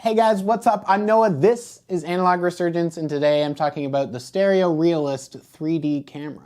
Hey guys, what's up? I'm Noah, this is Analog Resurgence, and today I'm talking about the STEREO-REALIST 3D camera.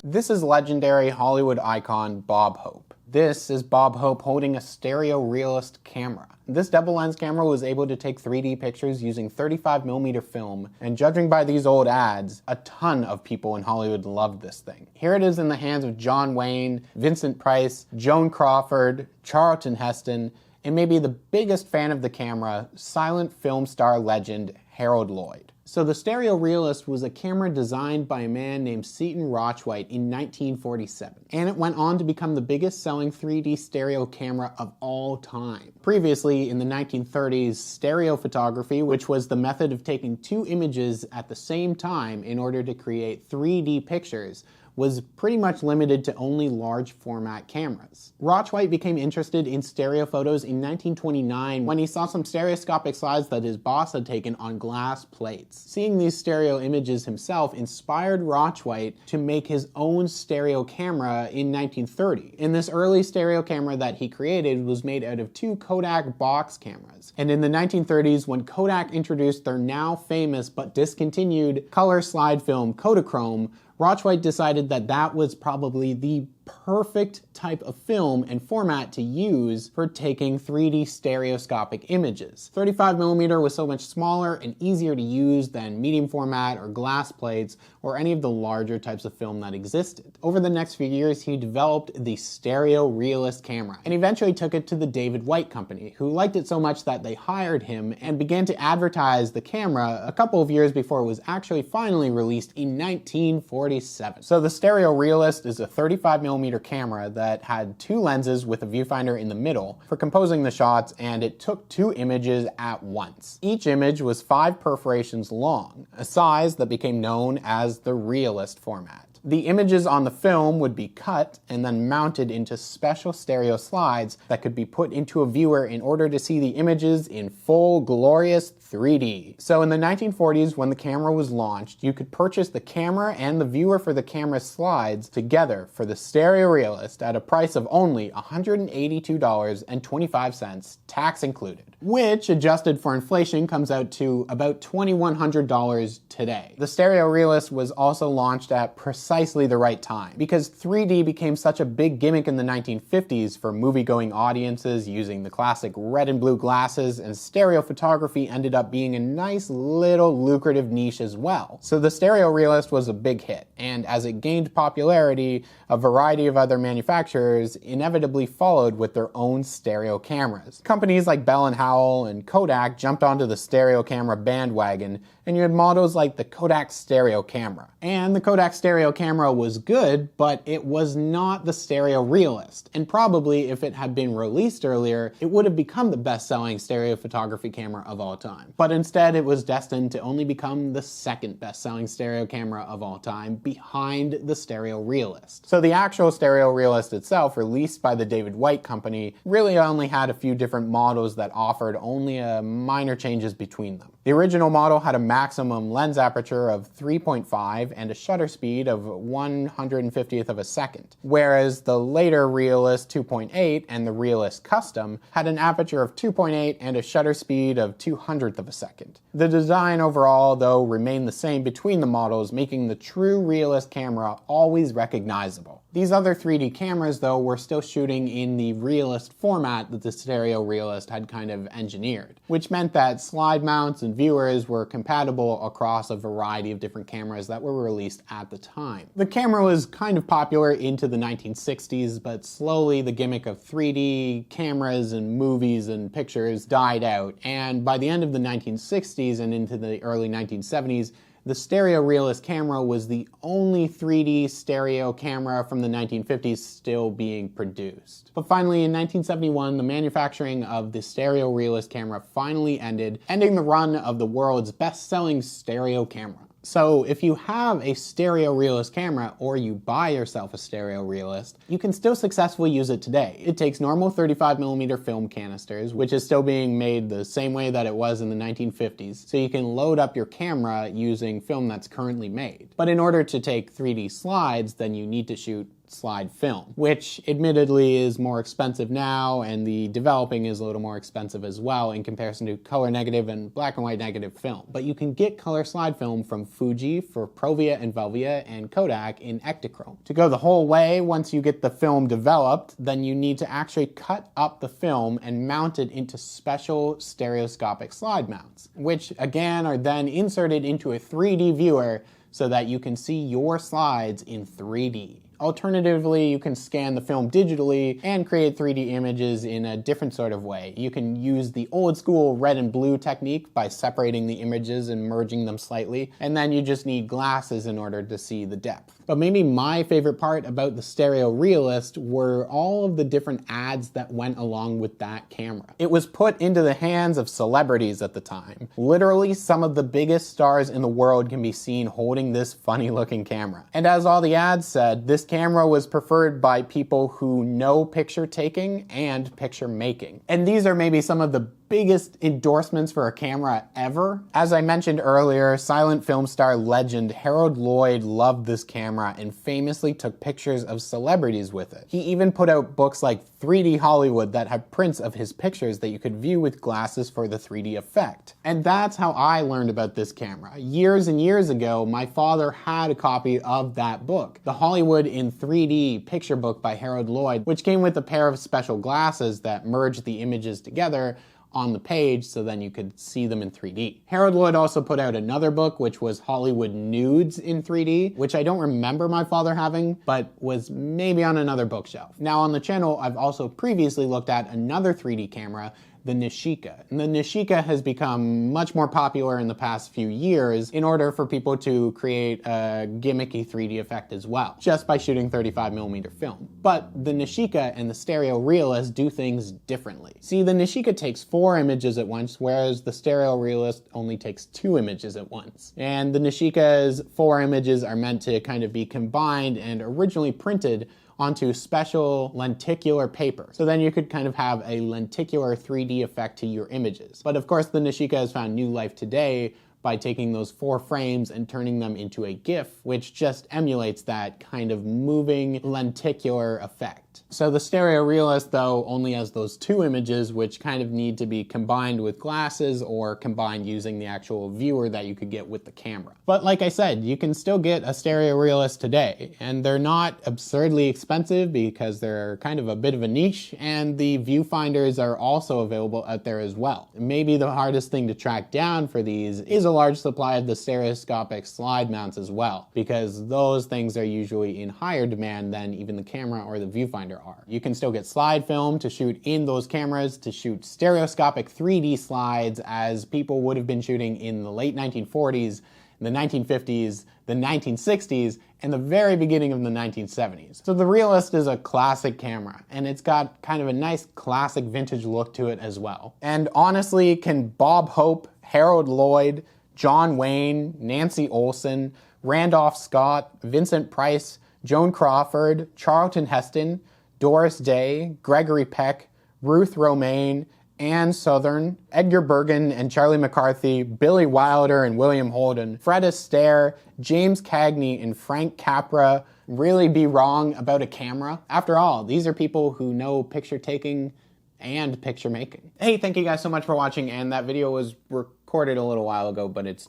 This is legendary Hollywood icon Bob Hope. This is Bob Hope holding a STEREO-REALIST camera. This double lens camera was able to take 3D pictures using 35mm film, and judging by these old ads, a ton of people in Hollywood loved this thing. Here it is in the hands of John Wayne, Vincent Price, Joan Crawford, Charlton Heston, and maybe the biggest fan of the camera, silent film star legend Harold Lloyd. So the STEREO-REALIST was a camera designed by a man named Seton Rochwhite in 1947, and it went on to become the biggest selling 3D stereo camera of all time. Previously, in the 1930s, stereo photography, which was the method of taking two images at the same time in order to create 3D pictures, was pretty much limited to only large format cameras. Rochwhite became interested in stereo photos in 1929 when he saw some stereoscopic slides that his boss had taken on glass plates. Seeing these stereo images himself inspired Rochwhite to make his own stereo camera in 1930. And this early stereo camera that he created was made out of two Kodak box cameras. And in the 1930s, when Kodak introduced their now famous but discontinued color slide film Kodachrome, Rochwhite decided that that was probably the perfect type of film and format to use for taking 3D stereoscopic images. 35mm was so much smaller and easier to use than medium format or glass plates or any of the larger types of film that existed. Over the next few years, he developed the STEREO-REALIST camera and eventually took it to the David White Company, who liked it so much that they hired him and began to advertise the camera a couple of years before it was actually finally released in 1947. So the STEREO-REALIST is a 35mm camera that had two lenses with a viewfinder in the middle for composing the shots, and it took two images at once. Each image was 5 perforations long, a size that became known as the realist format. The images on the film would be cut and then mounted into special stereo slides that could be put into a viewer in order to see the images in full, glorious 3D. So in the 1940s, when the camera was launched, you could purchase the camera and the viewer for the camera slides together for the STEREO-REALIST at a price of only $182.25, tax included, which, adjusted for inflation, comes out to about $2,100 today. The STEREO-REALIST was also launched at precisely the right time, because 3D became such a big gimmick in the 1950s for movie-going audiences using the classic red and blue glasses, and stereo photography ended up being a nice little lucrative niche as well. So the STEREO-REALIST was a big hit, and as it gained popularity, a variety of other manufacturers inevitably followed with their own stereo cameras. Companies like Bell & Howell and Kodak jumped onto the stereo camera bandwagon, and you had models like the Kodak stereo camera. And the Kodak stereo camera was good, but it was not the STEREO-REALIST. And probably if it had been released earlier, it would have become the best-selling stereo photography camera of all time. But instead, it was destined to only become the second best-selling stereo camera of all time, behind the STEREO-REALIST. So the actual STEREO-REALIST itself, released by the David White Company, really only had a few different models that offered only minor changes between them. The original model had a maximum lens aperture of 3.5 and a shutter speed of 1/150th of a second, whereas the later Realist 2.8 and the Realist Custom had an aperture of 2.8 and a shutter speed of 200th of a second. The design overall, though, remained the same between the models, making the true Realist camera always recognizable. These other 3D cameras, though, were still shooting in the realist format that the STEREO-REALIST had kind of engineered, which meant that slide mounts and viewers were compatible across a variety of different cameras that were released at the time. The camera was kind of popular into the 1960s, but slowly the gimmick of 3D cameras and movies and pictures died out, and by the end of the 1960s and into the early 1970s, the STEREO-REALIST camera was the only 3D stereo camera from the 1950s still being produced. But finally, in 1971, the manufacturing of the STEREO-REALIST camera finally ended, ending the run of the world's best-selling stereo camera. So if you have a STEREO-REALIST camera or you buy yourself a STEREO-REALIST, you can still successfully use it today. It takes normal 35mm film canisters, which is still being made the same way that it was in the 1950s, so you can load up your camera using film that's currently made. But in order to take 3D slides, then you need to shoot slide film, which admittedly is more expensive now, and the developing is a little more expensive as well in comparison to color negative and black and white negative film. But you can get color slide film from Fuji for Provia and Velvia and Kodak in Ektachrome. To go the whole way, once you get the film developed, then you need to actually cut up the film and mount it into special stereoscopic slide mounts, which again are then inserted into a 3D viewer so that you can see your slides in 3D. Alternatively, you can scan the film digitally and create 3D images in a different sort of way. You can use the old school red and blue technique by separating the images and merging them slightly, and then you just need glasses in order to see the depth. But maybe my favorite part about the STEREO-REALIST were all of the different ads that went along with that camera. It was put into the hands of celebrities at the time. Literally, some of the biggest stars in the world can be seen holding this funny looking camera. And as all the ads said, this camera was preferred by people who know picture taking and picture making. And these are maybe some of the biggest endorsements for a camera ever. As I mentioned earlier, silent film star legend Harold Lloyd loved this camera and famously took pictures of celebrities with it. He even put out books like 3D Hollywood that have prints of his pictures that you could view with glasses for the 3D effect. And that's how I learned about this camera. Years and years ago, my father had a copy of that book, the Hollywood in 3D picture book by Harold Lloyd, which came with a pair of special glasses that merged the images together on the page so then you could see them in 3D. Harold Lloyd also put out another book which was Hollywood Nudes in 3D, which I don't remember my father having, but was maybe on another bookshelf. Now on the channel, I've also previously looked at another 3D camera, the Nishika. And the Nishika has become much more popular in the past few years in order for people to create a gimmicky 3D effect as well, just by shooting 35mm film. But the Nishika and the STEREO-REALIST do things differently. See, the Nishika takes 4 images at once, whereas the STEREO-REALIST only takes 2 images at once. And the Nishika's 4 images are meant to kind of be combined and originally printed onto special lenticular paper. So then you could kind of have a lenticular 3D effect to your images. But of course the Nishika has found new life today by taking those 4 frames and turning them into a GIF, which just emulates that kind of moving lenticular effect. So the STEREO-REALIST, though, only has those 2 images, which kind of need to be combined with glasses or combined using the actual viewer that you could get with the camera. But like I said, you can still get a STEREO-REALIST today, and they're not absurdly expensive because they're kind of a bit of a niche, and the viewfinders are also available out there as well. Maybe the hardest thing to track down for these is a large supply of the stereoscopic slide mounts as well, because those things are usually in higher demand than even the camera or the viewfinder are. You can still get slide film to shoot in those cameras, to shoot stereoscopic 3D slides as people would have been shooting in the late 1940s, the 1950s, the 1960s, and the very beginning of the 1970s. So the Realist is a classic camera, and it's got kind of a nice classic vintage look to it as well. And honestly, can Bob Hope, Harold Lloyd, John Wayne, Nancy Olson, Randolph Scott, Vincent Price, Joan Crawford, Charlton Heston, Doris Day, Gregory Peck, Ruth Romaine, Ann Sothern, Edgar Bergen and Charlie McCarthy, Billy Wilder and William Holden, Fred Astaire, James Cagney and Frank Capra really be wrong about a camera? After all, these are people who know picture taking and picture making. Hey, thank you guys so much for watching, and that video was recorded a little while ago, but it's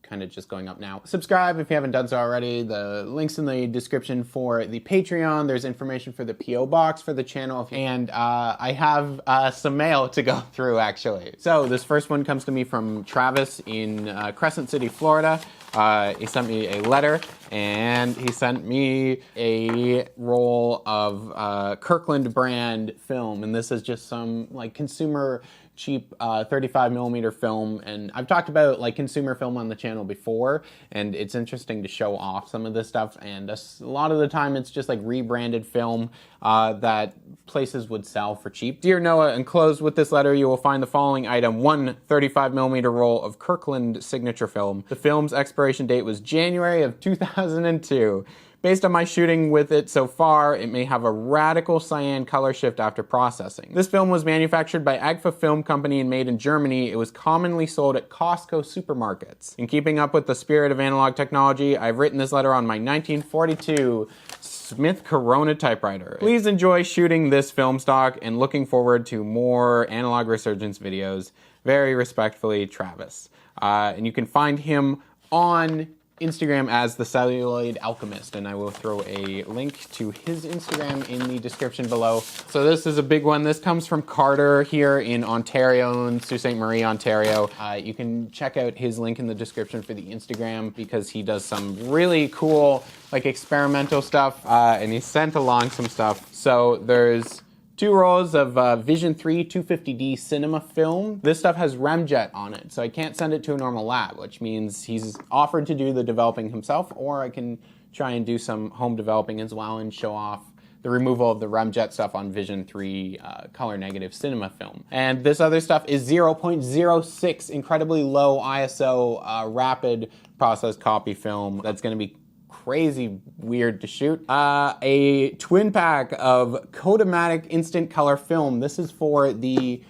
kind of just going up now. Subscribe if you haven't done so already. The link's in the description for the Patreon. There's information for the P.O. box for the channel. And I have some mail to go through, actually. So this first one comes to me from Travis in Crescent City, Florida. He sent me a letter, and he sent me a roll of Kirkland brand film. And this is just some like consumer cheap 35mm film, and I've talked about like consumer film on the channel before, and it's interesting to show off some of this stuff, and a lot of the time it's just like rebranded film that places would sell for cheap. Dear Noah, enclosed with this letter you will find the following item: one 35mm roll of Kirkland signature film. The film's expiration date was January of 2002. Based on my shooting with it so far, it may have a radical cyan color shift after processing. This film was manufactured by Agfa Film Company and made in Germany. It was commonly sold at Costco supermarkets. In keeping up with the spirit of analog technology, I've written this letter on my 1942 Smith Corona typewriter. Please enjoy shooting this film stock and looking forward to more analog Resurgence videos. Very respectfully, Travis. And you can find him on Instagram as the Celluloid Alchemist, and I will throw a link to his Instagram in the description below. So this is a big one. This comes from Carter here in Ontario, in Sault Ste. Marie, Ontario. You can check out his link in the description for the Instagram because he does some really cool like experimental stuff, and he sent along some stuff. So there's 2 rolls of Vision 3 250D cinema film. This stuff has remjet on it, so I can't send it to a normal lab, which means he's offered to do the developing himself, or I can try and do some home developing as well and show off the removal of the remjet stuff on Vision 3 color negative cinema film. And this other stuff is 0.06, incredibly low ISO rapid process copy film that's going to be crazy weird to shoot. A twin pack of Kodamatic instant color film. This is for the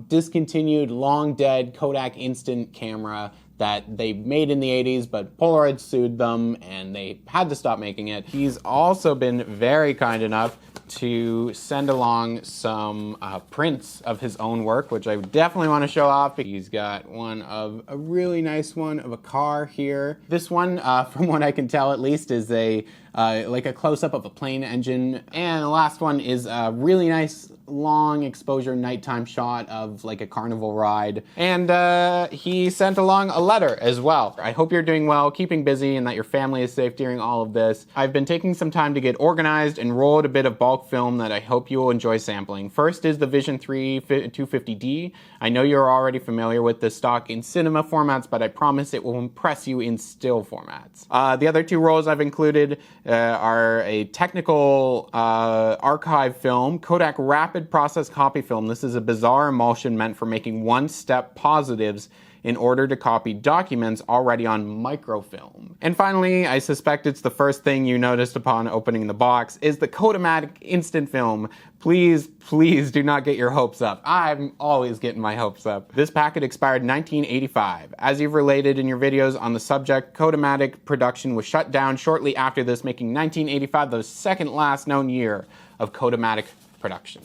discontinued, long dead Kodak instant camera that they made in the 80s, but Polaroid sued them and they had to stop making it. He's also been very kind enough to send along some prints of his own work, which I definitely want to show off. He's got one of a really nice one of a car here. This one, from what I can tell at least, is a like a close-up of a plane engine. And the last one is a really nice long exposure nighttime shot of like a carnival ride. And he sent along a letter as well. I hope you're doing well, keeping busy, and that your family is safe during all of this. I've been taking some time to get organized and rolled a bit of bulk film that I hope you will enjoy sampling. First is the Vision 3 250D. I know you're already familiar with this stock in cinema formats, but I promise it will impress you in still formats. The other 2 rolls I've included are a technical archive film, Kodak Rapid Process Copy Film. This is a bizarre emulsion meant for making one-step positives in order to copy documents already on microfilm. And finally, I suspect it's the first thing you noticed upon opening the box, is the Kodamatic Instant Film. Please, please do not get your hopes up. I'm always getting my hopes up. This packet expired in 1985. As you've related in your videos on the subject, Kodamatic production was shut down shortly after this, making 1985 the second last known year of Kodamatic production.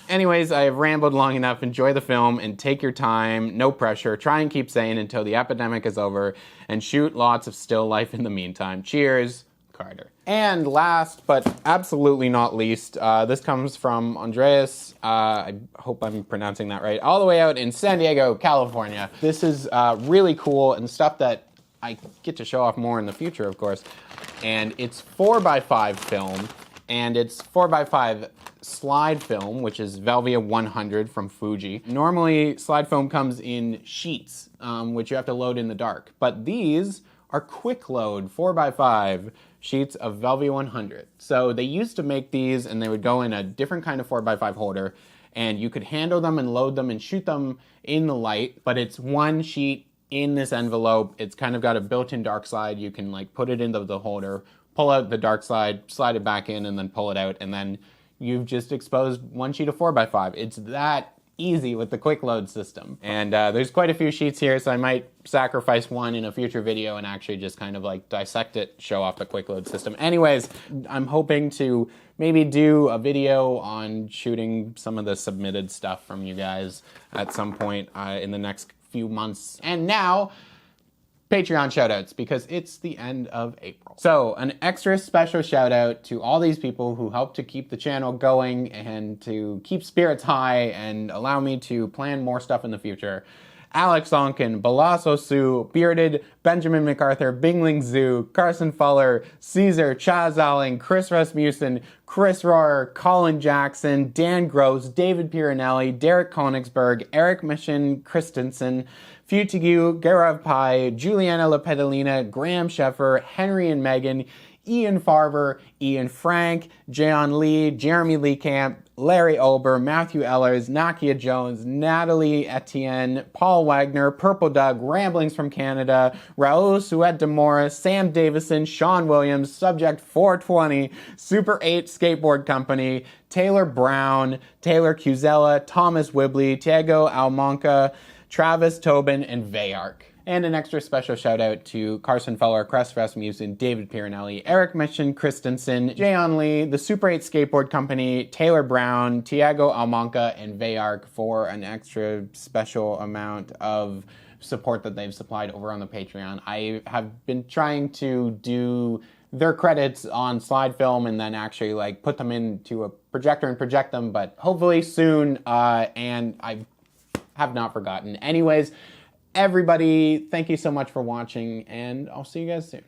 Anyways, I have rambled long enough. Enjoy the film and take your time, no pressure. Try and keep sane until the epidemic is over, and shoot lots of still life in the meantime. Cheers, Carter. And last, but absolutely not least, this comes from Andreas. I hope I'm pronouncing that right. All the way out in San Diego, California. This is really cool and stuff that I get to show off more in the future, of course. And it's 4x5 film, and it's 4x5 slide film, which is Velvia 100 from Fuji. Normally, slide film comes in sheets, which you have to load in the dark. But these are quick load 4x5 sheets of Velvia 100. So they used to make these, and they would go in a different kind of 4x5 holder, and you could handle them and load them and shoot them in the light, but it's one sheet in this envelope. It's kind of got a built-in dark slide. You can like put it into the holder, pull out the dark slide it back in, and then pull it out, and then you've just exposed one sheet of 4x5. It's that easy with the quick load system. And there's quite a few sheets here, so I might sacrifice one in a future video and actually just kind of like dissect it, show off the quick load system. Anyways, I'm hoping to maybe do a video on shooting some of the submitted stuff from you guys at some point in the next few months. And now, Patreon shoutouts, because it's the end of April. So an extra special shout out to all these people who help to keep the channel going and to keep spirits high and allow me to plan more stuff in the future. Alex Onken, Balaso Su, Bearded, Benjamin MacArthur, Bingling Zhu, Carson Fuller, Caesar, Chaz Alling, Chris Rasmussen, Chris Rohrer, Colin Jackson, Dan Gross, David Piranelli, Derek Konigsberg, Eric Mission Christensen, Futigu, Gaurav Pai, Juliana Lepedalina, Graham Sheffer, Henry and Megan, Ian Farver, Ian Frank, Jayon Lee, Jeremy Lee Camp, Larry Ober, Matthew Ellers, Nakia Jones, Natalie Etienne, Paul Wagner, Purple Doug, Ramblings from Canada, Raul Suet de Morris, Sam Davison, Sean Williams, Subject 420, Super 8 Skateboard Company, Taylor Brown, Taylor Cuzella, Thomas Wibley, Tiago Almanca, Travis Tobin, and Vayark. And an extra special shout out to Carson Feller, Chris Rasmussen, David Piranelli, Eric Mission Christensen, Jayon Lee, the Super 8 Skateboard Company, Taylor Brown, Tiago Almanca, and Vayark for an extra special amount of support that they've supplied over on the Patreon. I have been trying to do their credits on slide film and then actually like put them into a projector and project them, but hopefully soon, and I have not forgotten. Anyways, everybody, thank you so much for watching, and I'll see you guys soon.